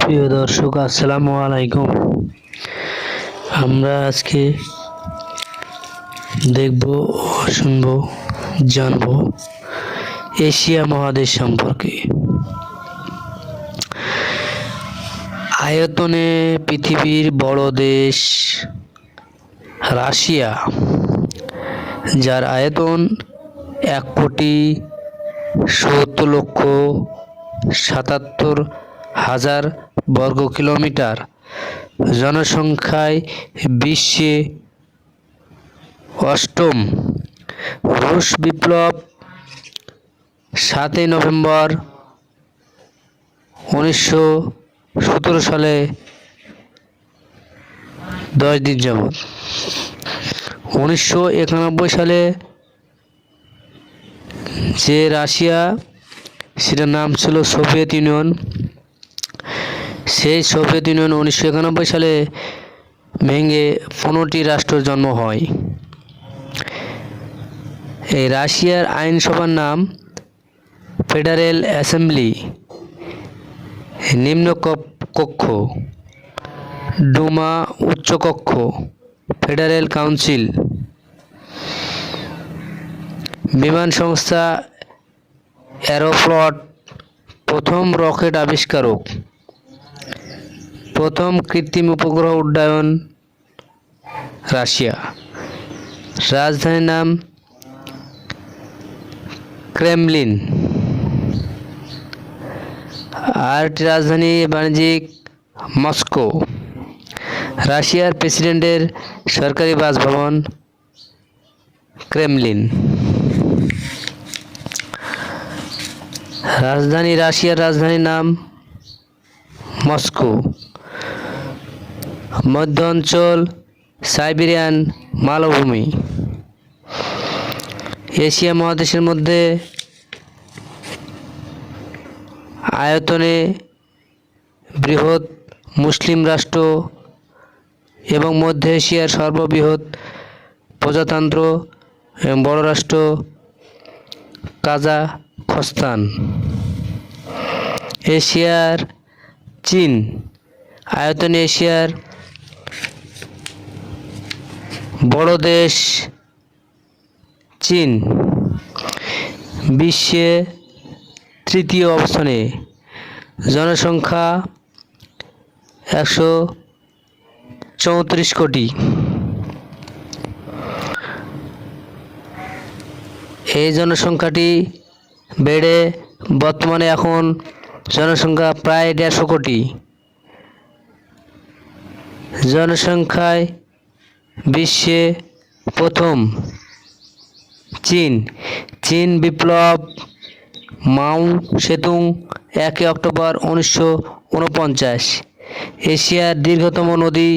প্রিয় দর্শক, আসসালামু আলাইকুম। আমরা আজকে দেখব, শুনব, জানব এশিয়া মহাদেশ সম্পর্কে। আয়তনে পৃথিবীর বড় দেশ রাশিয়া, যার আয়তন 1,70,77,000 বর্গ কিলোমিটার। জনসংখ্যায় বিশ্বে অষ্টম। রুশ বিপ্লব 7 নভেম্বর 1917 সালে 10 দিন যাবৎ। 1991 সালে যে রাশিয়া, সেটার নাম ছিল সোভিয়েত ইউনিয়ন। সেই সোভিয়েত ইউনিয়ন 1991 সালে ভেঙে 15টি রাষ্ট্রের জন্ম হয়। এই রাশিয়ার আইনসভার নাম ফেডারেল অ্যাসেম্বলি, নিম্ন কক্ষ ডুমা, উচ্চকক্ষ ফেডারেল কাউন্সিল। বিমান সংস্থা এরোফ্লট, প্রথম রকেট আবিষ্কারক, প্রথম কৃত্রিম উপগ্রহ উড্ডয়ন রাশিয়া। রাজধানীর নাম ক্রেমলিন। আরেকটি রাজধানী বাণিজ্যিক মস্কো। রাশিয়ার প্রেসিডেন্টের সরকারি বাসভবন ক্রেমলিন। রাশিয়ার রাজধানীর নাম মস্কো। মধ্য অঞ্চল সাইবেরিয়ান মালভূমি। এশিয়া মহাদেশের মধ্যে আয়তনে বৃহৎ মুসলিম রাষ্ট্র এবং মধ্য এশিয়ার সর্ববৃহৎ প্রজাতন্ত্র এবং বড় রাষ্ট্র কাজাখস্তান। এশিয়ার চীন। আয়তনে এশিয়ার বড় দেশ চীন। বিশ্বে তৃতীয় অবস্থানে। জনসংখ্যা 134 কোটি। এই জনসংখ্যাটি বেড়ে বর্তমানে এখন জনসংখ্যা প্রায় 150 কোটি। জনসংখ্যায় বিশ্বে প্রথম চীন। চীন বিপ্লব মাও সেতুং 1 অক্টোবর 1949। এশিয়ার দীর্ঘতম নদী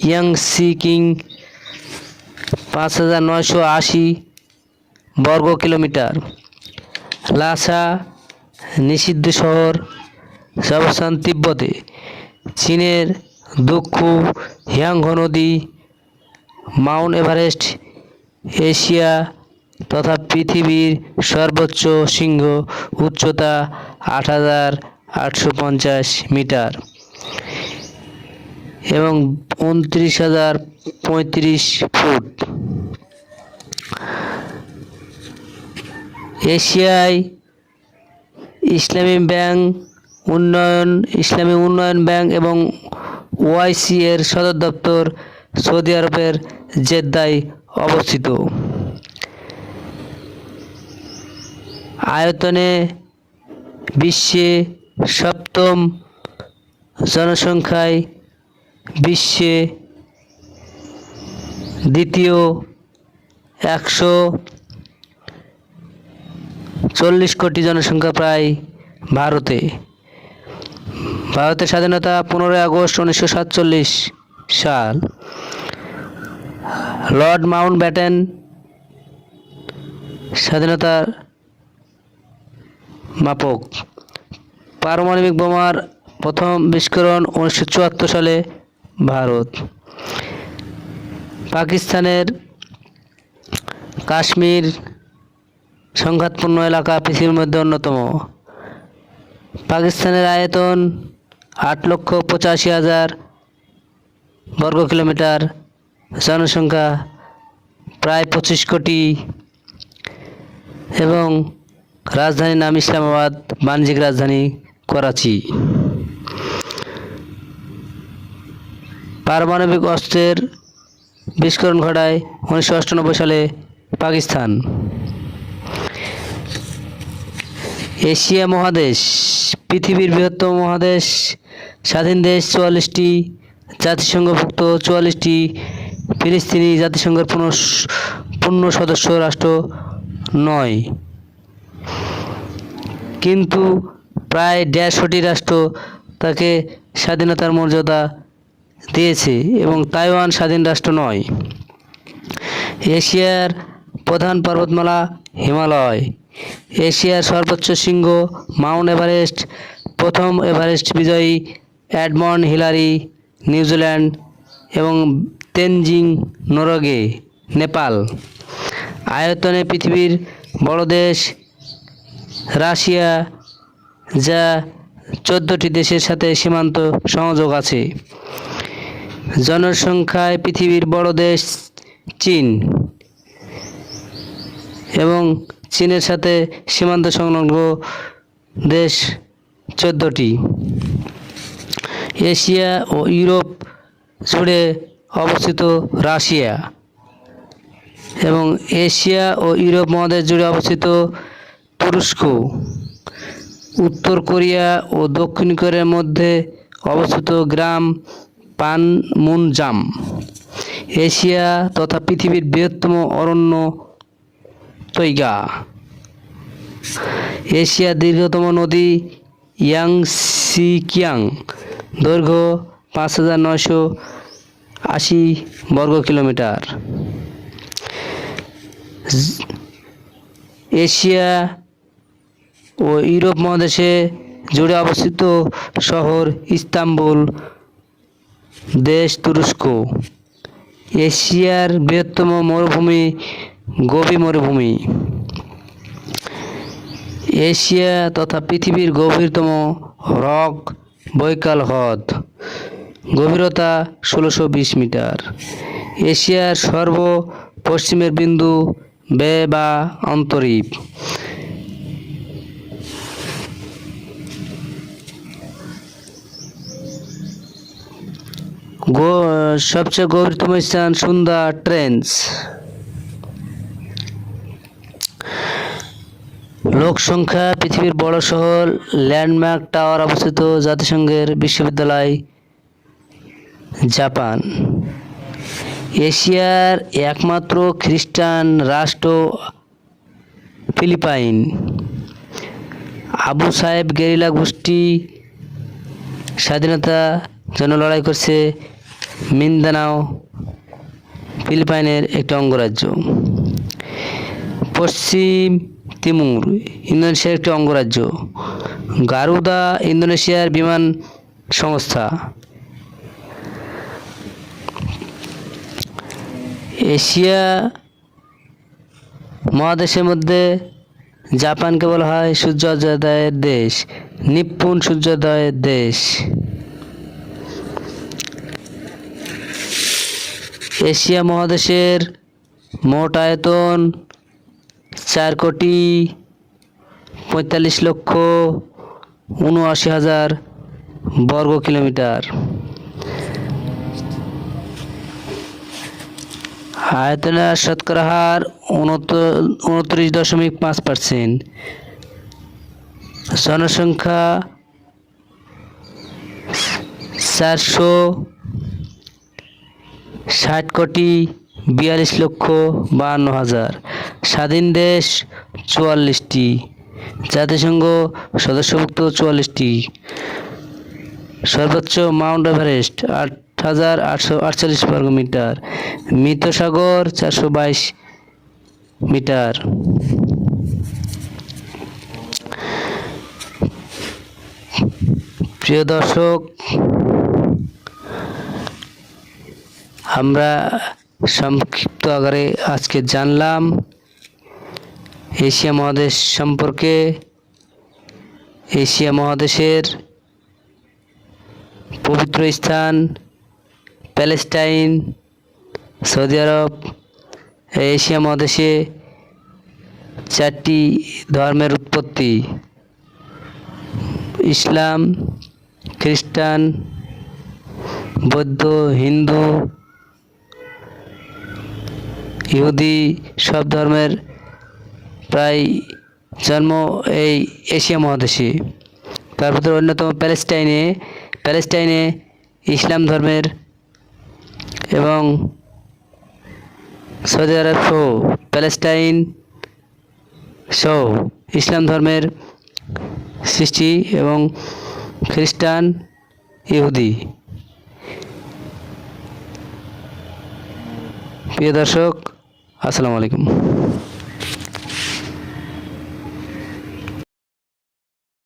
ইয়াংসি কিং 5980 বর্গ কিলোমিটার। লাসা নিষিদ্ধ শহর, অবস্থান তিব্বতে। চীনের দুঃখু হিয়াংহো নদী, মাউন্ট এভারেস্ট এশিয়া তথা পৃথিবীর সর্বোচ্চ শৃঙ্গ, উচ্চতা 8,850 মিটার এবং 29,035 ফুট। এশিয়ায় ইসলামী উন্নয়ন ব্যাংক এবং ওআইসি এর সদর দপ্তর সৌদি আরবের জেদ্দায় অবস্থিত। আয়তনে বিশ্বে সপ্তম। জনসংখ্যায় বিশ্বে দ্বিতীয়। 140 কোটি জনসংখ্যা প্রায় ভারতে। ভারতের স্বাধীনতা 15 আগস্ট 1947 সাল। লর্ড মাউন্টব্যাটেন স্বাধীনতার মাপক। পারমাণবিক বোমার প্রথম বিস্ফোরণ 1974 সালে ভারত। পাকিস্তানের কাশ্মীর সংঘাতপূর্ণ এলাকা পৃথিবীর মধ্যে অন্যতম। পাকিস্তানের আয়তন 8,85,000 বর্গ কিলোমিটার, জনসংখ্যা প্রায় 25 কোটি এবং রাজধানীর নাম ইসলামাবাদ, বাণিজ্যিক রাজধানী করাচি। পারমাণবিক অস্ত্রের বিস্ফোরণ ঘটায় 1998 সালে পাকিস্তান। এশিয়া মহাদেশ পৃথিবীর বৃহত্তম মহাদেশ, স্বাধীন দেশ 44টি, জাতিসংঘভুক্ত 44টি, ফিলিস্তিনি জাতিসংঘের পূর্ণ সদস্য রাষ্ট্র নয়, কিন্তু প্রায় 150টি রাষ্ট্র তাকে স্বাধীনতার মর্যাদা দিয়েছে এবং তাইওয়ান স্বাধীন রাষ্ট্র নয়। এশিয়ার প্রধান পর্বতমালা হিমালয়। এশিয়ার সর্বোচ্চ শৃঙ্গ মাউন্ট এভারেস্ট। প্রথম এভারেস্ট বিজয়ী এডমন্ড হিলারি, নিউজিল্যান্ড এবং তেনজিং নোরগে, নেপাল। আয়তনে পৃথিবীর বড় দেশ রাশিয়া, যা 14টি দেশের সাথে সীমান্ত সংযোগ আছে। জনসংখ্যায় পৃথিবীর বড় দেশ চীন এবং চীনের সাথে সীমান্ত সংলগ্ন দেশ 14টি। এশিয়া ও ইউরোপ জুড়ে অবস্থিত রাশিয়া এবং এশিয়া ও ইউরোপ মহাদেশ জুড়ে অবস্থিত তুরস্ক। উত্তর কোরিয়া ও দক্ষিণ কোরিয়ার মধ্যে অবস্থিত গ্রাম পানমুনজাম। এশিয়া তথা পৃথিবীর বৃহত্তম অরণ্য তৈগা। এশিয়ার দীর্ঘতম নদী ইয়াংসিকিয়াং, দৈর্ঘ্য 5,980 বর্গ কিলোমিটার। এশিয়া ও ইউরোপ মহাদেশে জুড়ে অবস্থিত শহর ইস্তাম্বুল, দেশ তুরস্ক। এশিয়ার বৃহত্তম মরুভূমি গোবি মরুভূমি। এশিয়া তথা পৃথিবীর গভীরতম হ্রদ বৈকাল হ্রদ, গভীরতা 1620 মিটার। এশিয়ার সর্ব পশ্চিমের বিন্দু বে বা অন্তরীপ। সবচেয়ে গভীরতম স্থান সুন্দর ট্রেঞ্চ। লোক সংখ্যা পৃথিবীর বড় শহর ল্যান্ডমার্ক টাওয়ার অবস্থিত জাতিসংঘের বিশ্ববিদ্যালয় জাপান। এশিয়ার একমাত্র খ্রিস্টান রাষ্ট্র ফিলিপাইন। আবু সায়েব গেরিলা গোষ্ঠী স্বাধীনতার জন্য লড়াই করছে। মিন্দানাও ফিলিপাইনের একটি অঙ্গরাজ্য। পশ্চিম তিমুর ইন্দোনেশিয়ার একটি অঙ্গরাজ্য। গারুদা ইন্দোনেশিয়ার বিমান সংস্থা। এশিয়া মহাদেশের মধ্যে জাপানকে বলা হয় সূর্যোদয়ের দেশ, নিপ্পুণ সূর্যোদয়ের দেশ। এশিয়া মহাদেশের মোট আয়তন 4,45,79,000 বর্গ কিলোমিটার। আয়তনের শতকরা হার 29.5%। জনসংখ্যা 460,42,52,000। স্বাধীন দেশ 44টি, জাতিসংঘ সদস্যভুক্ত 44টি। সর্বোচ্চ মাউন্ট এভারেস্ট 8,848 বর্গ মিটার। মৃত সাগর 422 মিটার। প্রিয় দর্শক, আমরা সংক্ষিপ্ত আকারে আজকে জানলাম এশিয়া মহাদেশ সম্পর্কে। এশিয়া মহাদেশের পবিত্র স্থান প্যালেস্টাইন, সৌদি আরব। এশিয়া মহাদেশে 4টি ধর্মের উৎপত্তি: ইসলাম, খ্রিস্টান, বৌদ্ধ, হিন্দু, ইহুদি। সব ধর্মের প্রায় জন্ম এই এশিয়া মহাদেশে। তার ভিতরে অন্যতম প্যালেস্টাইনে ইসলাম ধর্মের এবং সৌদি আরব সহ প্যালেস্টাইন সহ ইসলাম ধর্মের সৃষ্টি এবং খ্রিস্টান, ইহুদি। প্রিয় দর্শক, আসসালামু আলাইকুম।